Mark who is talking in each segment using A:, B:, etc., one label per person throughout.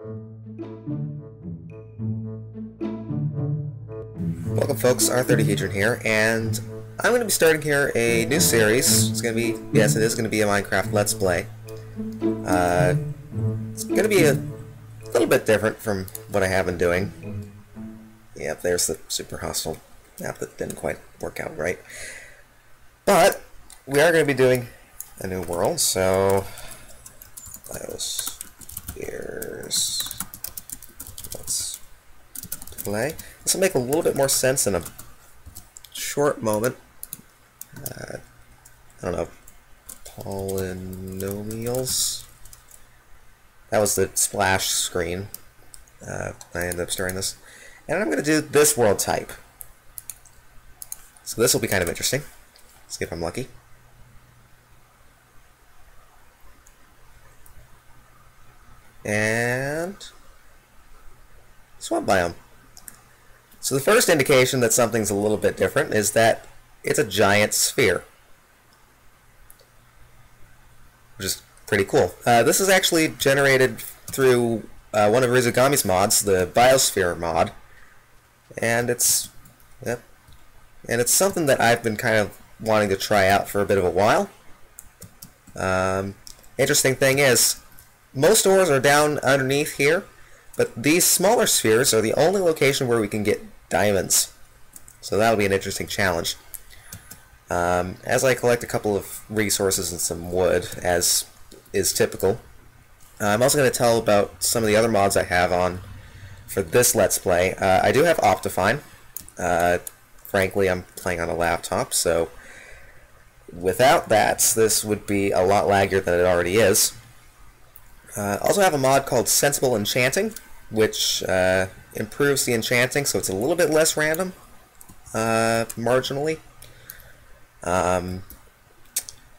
A: Welcome folks, R30Hedron here, and I'm going to be starting here a new series. It's going to be, yes it is going to be a Minecraft Let's Play. It's going to be a little bit different from what I have been doing. Yep, there's the super hostile map that didn't quite work out right. But, we are going to be doing a new world, so here's let's play. This will make a little bit more sense in a short moment. I don't know, polynomials. That was the splash screen. I ended up starting this, and I'm going to do this world type. So this will be kind of interesting. See if I'm lucky. And swamp biome. So the first indication that something's a little bit different is that it's a giant sphere, which is pretty cool. This is actually generated through one of Rizugami's mods, the Biosphere mod, and it's something that I've been kind of wanting to try out for a bit of a while. Interesting thing is, most ores are down underneath here, but these smaller spheres are the only location where we can get diamonds. So that'll be an interesting challenge. As I collect a couple of resources and some wood, as is typical, I'm also going to tell about some of the other mods I have on for this Let's Play. I do have Optifine. Frankly, I'm playing on a laptop, so without that, this would be a lot laggier than it already is. Also have a mod called Sensible Enchanting, which improves the enchanting, so it's a little bit less random, marginally.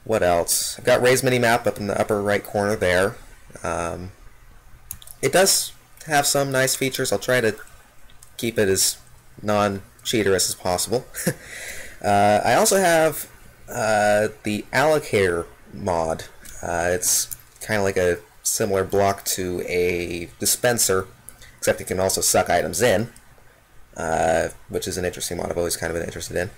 A: What else? I've got Ray's Minimap up in the upper right corner there. It does have some nice features. I'll try to keep it as non-cheaterous as possible. I also have the Allocator mod. It's kind of like a similar block to a dispenser, except you can also suck items in, which is an interesting mod I've always kind of been interested in.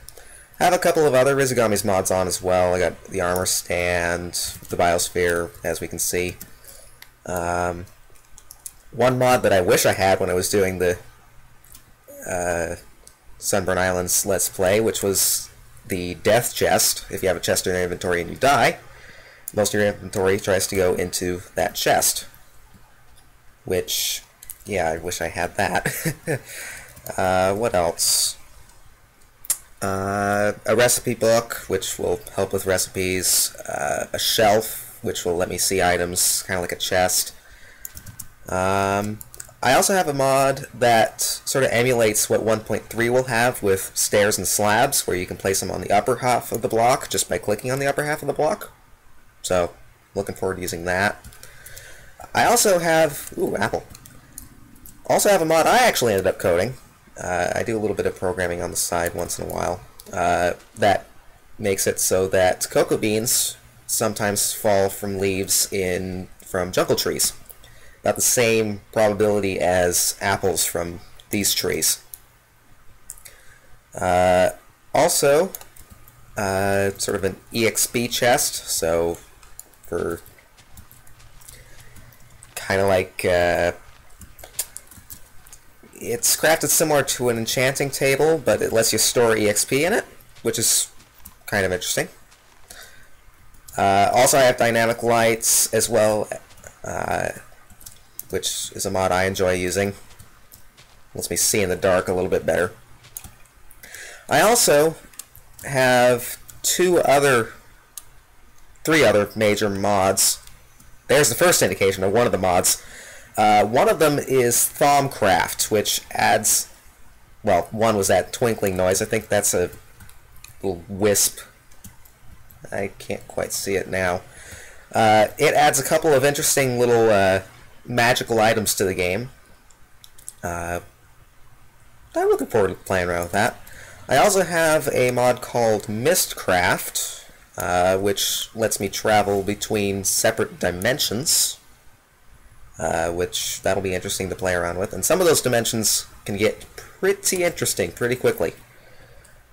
A: I have a couple of other Rizugami's mods on as well. I got the armor stand, the biosphere, as we can see. One mod that I wish I had when I was doing the Sunburn Islands Let's Play, which was the death chest. If you have a chest in your inventory and you die, most of your inventory tries to go into that chest. Which, yeah, I wish I had that. What else? A recipe book, which will help with recipes. A shelf, which will let me see items, kind of like a chest. I also have a mod that sort of emulates what 1.3 will have with stairs and slabs, where you can place them on the upper half of the block just by clicking on the upper half of the block. So, looking forward to using that. I also have, apple. Also have a mod I actually ended up coding. I do a little bit of programming on the side once in a while. That makes it so that cocoa beans sometimes fall from leaves from jungle trees. About the same probability as apples from these trees. Also, sort of an EXP chest, so for kind of like, it's crafted similar to an enchanting table, but it lets you store EXP in it, which is kind of interesting. Also, I have dynamic lights as well, which is a mod I enjoy using. Lets me see in the dark a little bit better. I also have three other major mods. There's the first indication of one of the mods. One of them is Thaumcraft, which adds, well, one was that twinkling noise. I think that's a little wisp. I can't quite see it now. It adds a couple of interesting little magical items to the game. I'm looking forward to playing around with that. I also have a mod called Mistcraft, which lets me travel between separate dimensions. which that'll be interesting to play around with. And some of those dimensions can get pretty interesting pretty quickly.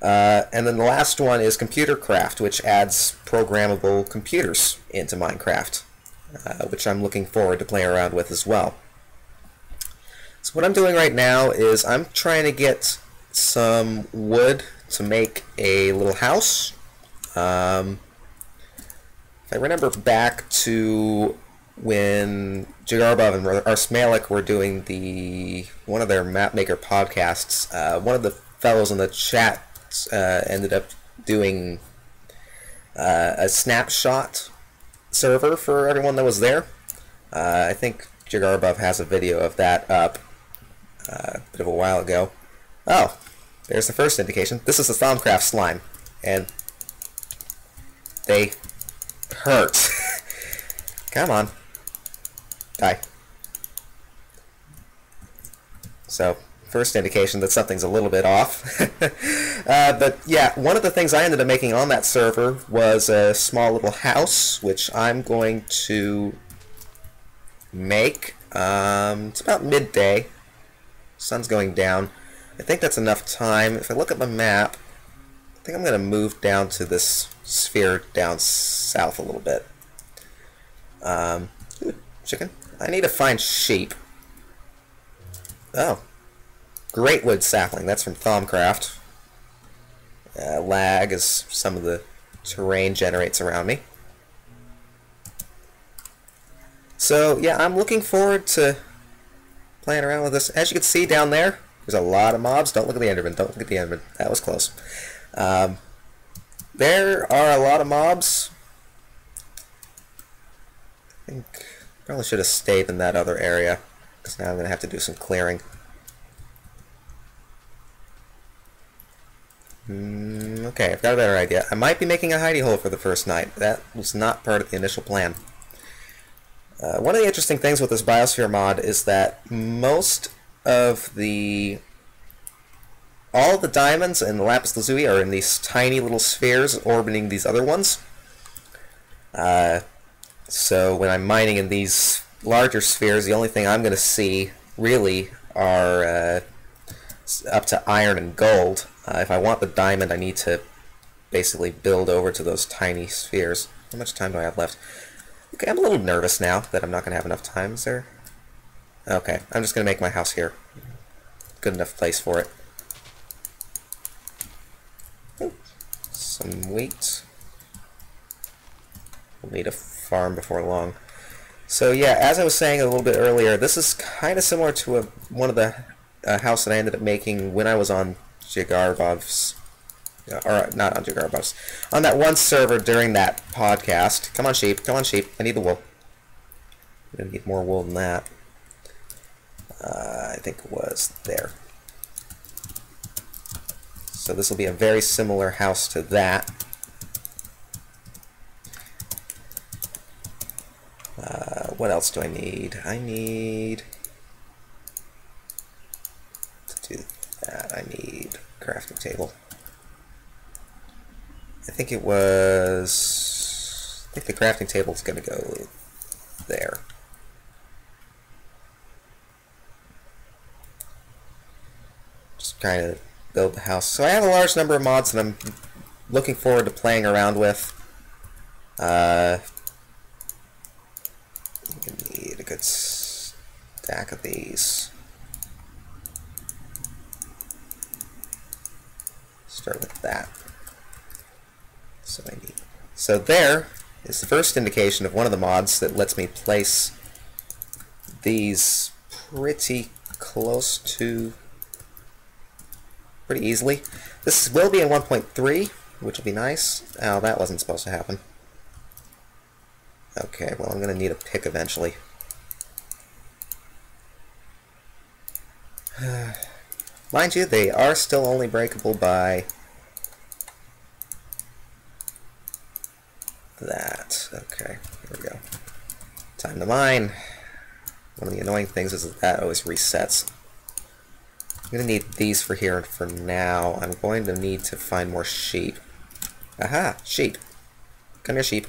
A: And then the last one is computer craft, which adds programmable computers into Minecraft, which I'm looking forward to playing around with as well. So what I'm doing right now is I'm trying to get some wood to make a little house. If I remember back to when Jagarbov and Arsmalik were doing one of their Mapmaker podcasts, one of the fellows in the chat ended up doing a snapshot server for everyone that was there. I think Jagarbov has a video of that up a bit of a while ago. Oh, there's the first indication. This is the Thaumcraft slime, and they hurt. Come on. Die. So, first indication that something's a little bit off. But yeah, one of the things I ended up making on that server was a small little house, which I'm going to make. It's about midday. Sun's going down. I think that's enough time. If I look at my map, I think I'm going to move down to this sphere down south a little bit. Ooh, chicken. I need to find sheep. Oh. Great wood sapling. That's from Thaumcraft. Lag as some of the terrain generates around me. So, yeah, I'm looking forward to playing around with this. As you can see down there, there's a lot of mobs. Don't look at the Enderman. Don't look at the Enderman. That was close. There are a lot of mobs. I think probably should have stayed in that other area, because now I'm going to have to do some clearing. Okay, I've got a better idea. I might be making a hidey hole for the first night. That was not part of the initial plan. One of the interesting things with this biosphere mod is that most of all the diamonds and the lapis lazuli are in these tiny little spheres orbiting these other ones. So when I'm mining in these larger spheres, the only thing I'm going to see really are up to iron and gold. If I want the diamond, I need to basically build over to those tiny spheres. How much time do I have left? Okay, I'm a little nervous now that I'm not going to have enough time. Is there? Okay, I'm just going to make my house here. Good enough place for it. Some wheat. We'll need a farm before long. So yeah, as I was saying a little bit earlier, this is kind of similar to one of the house that I ended up making when I was on Jagarbov's, or not on Jagarbov's, on that one server during that podcast. Come on, sheep. Come on, sheep. I need the wool. I'm going to need more wool than that. I think it was there. So this will be a very similar house to that. What else do I need? I need to do that. I need a crafting table. I think it was... I think the crafting table is going to go there. Just kind of build the house. So I have a large number of mods that I'm looking forward to playing around with. You need a good stack of these. Start with that. So there is the first indication of one of the mods that lets me place these pretty close to pretty easily. This will be in 1.3, which will be nice. Oh, that wasn't supposed to happen. Okay, well, I'm going to need a pick eventually. Mind you, they are still only breakable by that. Okay, here we go. Time to mine. One of the annoying things is that always resets. I'm going to need these for here and for now. I'm going to need to find more sheep. Aha! Sheep. Come here, sheep.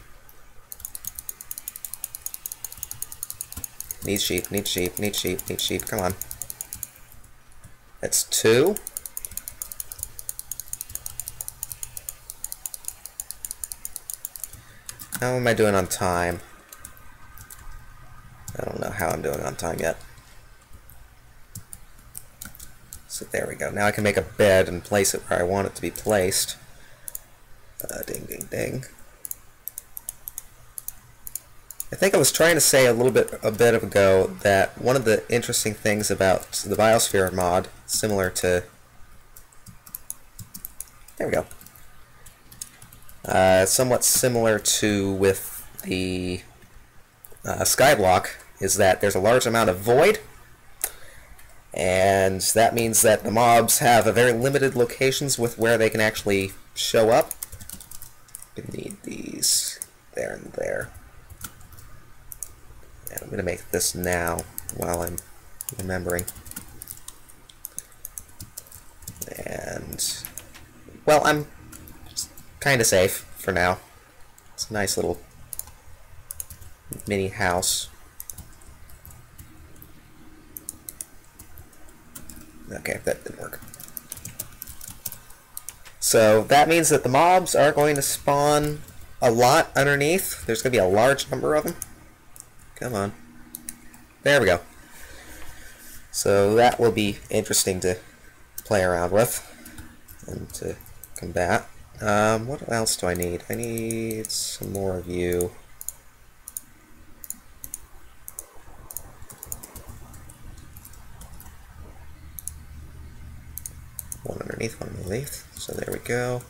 A: Need sheep, need sheep, need sheep, need sheep. Come on. That's 2. How am I doing on time? I don't know how I'm doing on time yet. So there we go. Now I can make a bed and place it where I want it to be placed. Ding, ding, ding. I think I was trying to say a bit ago that one of the interesting things about the Biosphere mod, similar to... There we go. Somewhat similar to with the Skyblock, is that there's a large amount of void, and that means that the mobs have a very limited locations with where they can actually show up. We need these there and there. And I'm going to make this now while I'm remembering. And, well, I'm kind of safe for now. It's a nice little mini house. Okay, that didn't work. So that means that the mobs are going to spawn a lot underneath. There's going to be a large number of them. Come on. There we go. So that will be interesting to play around with and to combat. What else do I need? I need some more of you. One underneath, one underneath. So there we go.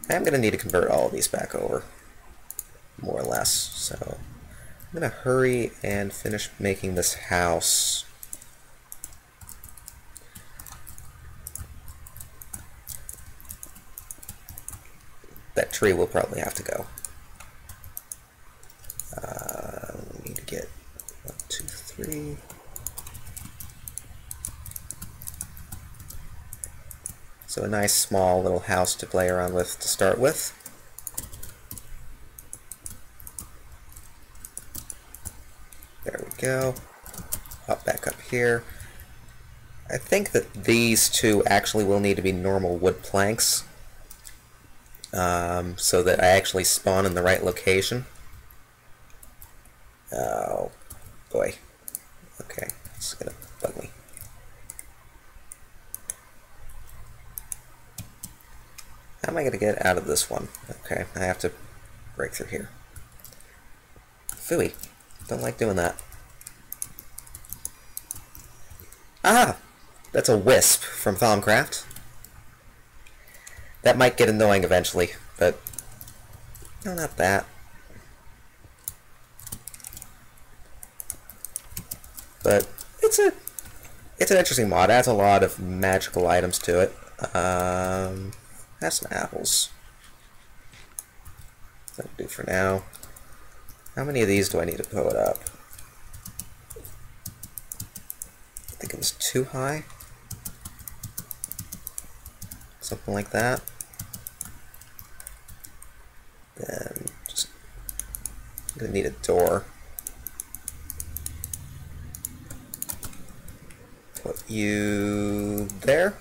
A: I'm going to need to convert all of these back over, more or less. So I'm going to hurry and finish making this house. That tree will probably have to go. We need to get 1, 2, 3. So a nice small little house to play around with to start with. There we go. Hop back up here. I think that these two actually will need to be normal wood planks, so that I actually spawn in the right location. Oh boy. Okay, it's gonna bug me. How am I gonna get out of this one? Okay, I have to break through here. Phooey. Don't like doing that. Ah! That's a wisp from Thaumcraft. That might get annoying eventually, but no, not that. But it's an interesting mod. It adds a lot of magical items to it. Have some apples. That'll do for now. How many of these do I need to put up? I think it was too high. Something like that. Then just I'm gonna need a door. Put you there,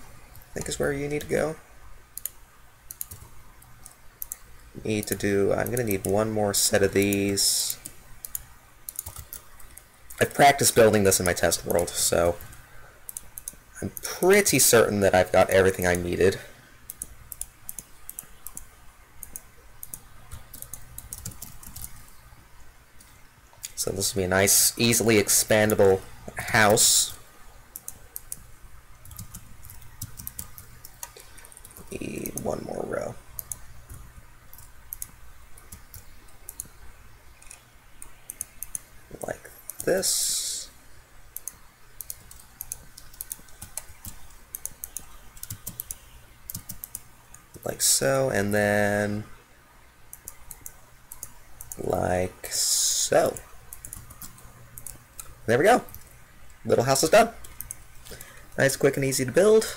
A: I think is where you need to go. Need to do, I'm gonna need one more set of these. I practiced building this in my test world, so I'm pretty certain that I've got everything I needed. So this will be a nice, easily expandable house. Need one more row. Like this. Like so, and then like so. There we go. Little house is done. Nice, quick, and easy to build.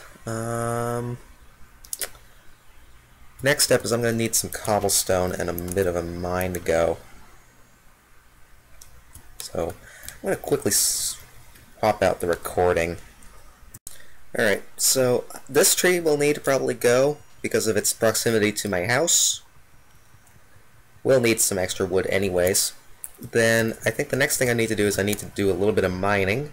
A: Next step is I'm going to need some cobblestone and a bit of a mine to go. So So I'm going to quickly swap out the recording. Alright, so this tree will need to probably go because of its proximity to my house. We'll need some extra wood anyways. Then I think the next thing I need to do is I need to do a little bit of mining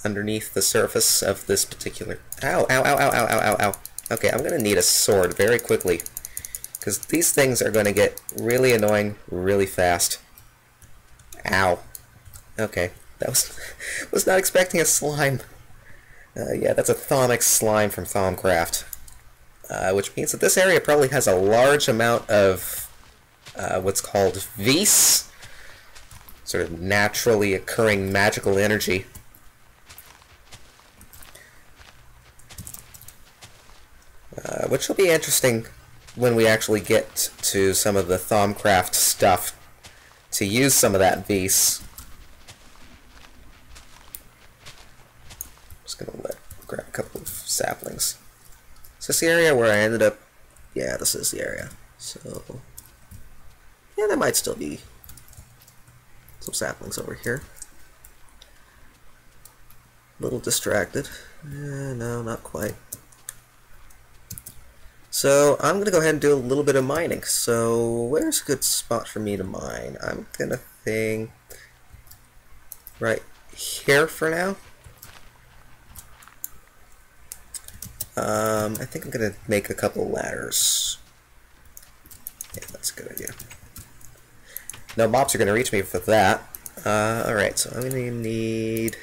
A: underneath the surface of this particular... Ow, ow, ow, ow, ow, ow, ow, ow. Okay, I'm going to need a sword very quickly, because these things are going to get really annoying really fast. Ow. Okay, that was not expecting a slime. Yeah, that's a thaumic slime from Thaumcraft. Which means that this area probably has a large amount of what's called vis, sort of naturally occurring magical energy. Which will be interesting when we actually get to some of the Thaumcraft stuff to use some of that vis. Just gonna grab a couple of saplings. Is this the area where I ended up? Yeah, this is the area. So, yeah, there might still be some saplings over here. A little distracted. No, not quite. So, I'm going to go ahead and do a little bit of mining. So, where's a good spot for me to mine? I'm going to think right here for now. I think I'm going to make a couple ladders. Yeah, that's a good idea. No mobs are going to reach me for that. Alright, so I'm going to need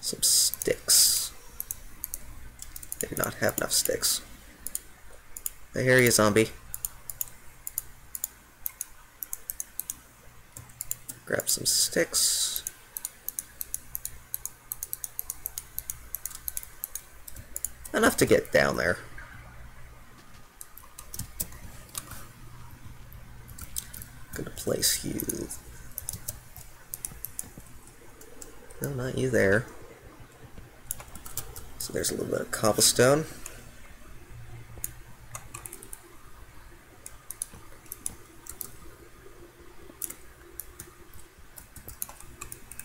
A: some sticks. I do not have enough sticks. I hear you, zombie. Grab some sticks. Enough to get down there. I'm gonna place you. No, not you there. So there's a little bit of cobblestone.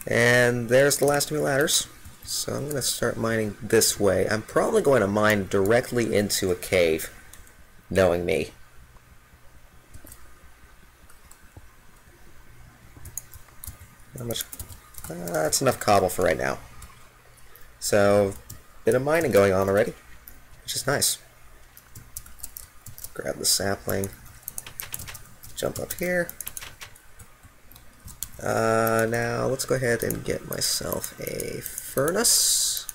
A: And there's the last of my ladders. So I'm going to start mining this way. I'm probably going to mine directly into a cave, knowing me. How much? That's enough cobble for right now. So, bit of mining going on already, which is nice. Grab the sapling, jump up here. Now let's go ahead and get myself a furnace.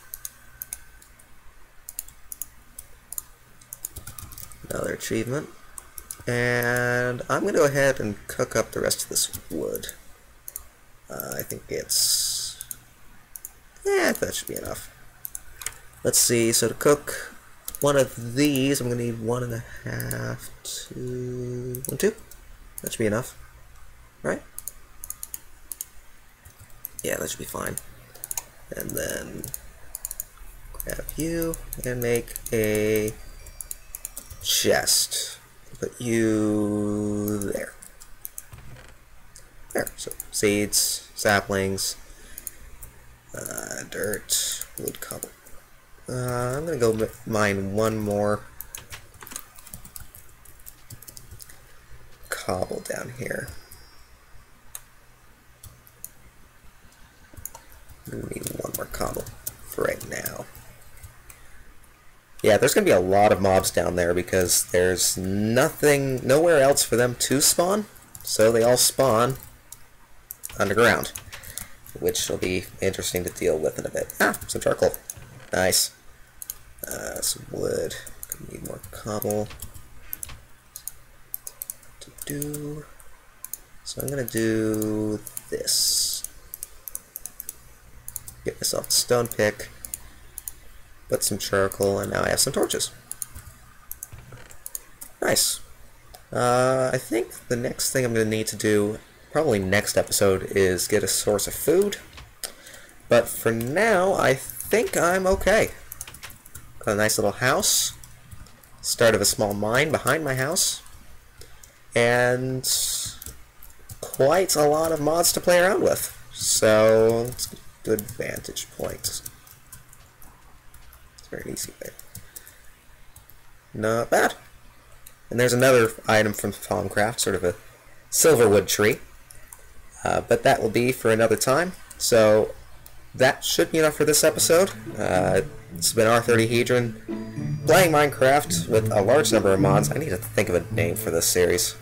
A: Another achievement. And I'm going to go ahead and cook up the rest of this wood. I think it's... yeah, that should be enough. Let's see, so to cook one of these, I'm going to need 1.5 to... 1, 2? That should be enough. Right? Yeah, that should be fine. And then grab you and make a chest. Put you there. There. So seeds, saplings, dirt, wood, cobble. I'm gonna go mine one more cobble down here. We need one more cobble for right now. Yeah, there's going to be a lot of mobs down there because there's nowhere else for them to spawn, so they all spawn underground, which will be interesting to deal with in a bit. Ah, some charcoal. Nice. Some wood. Need more cobble. So I'm going to do this. Get myself a stone pick, put some charcoal, and now I have some torches. Nice. I think the next thing I'm going to need to do, probably next episode, is get a source of food. But for now, I think I'm okay. Got a nice little house. Start of a small mine behind my house. And quite a lot of mods to play around with. So, it's a good vantage point. It's very easy there. Not bad. And there's another item from Thaumcraft, sort of a silverwood tree. But that will be for another time. So, that should be enough for this episode. It's been R30Hedron playing Minecraft with a large number of mods. I need to think of a name for this series.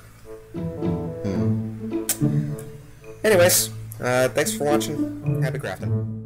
A: Anyways, thanks for watching. Happy crafting.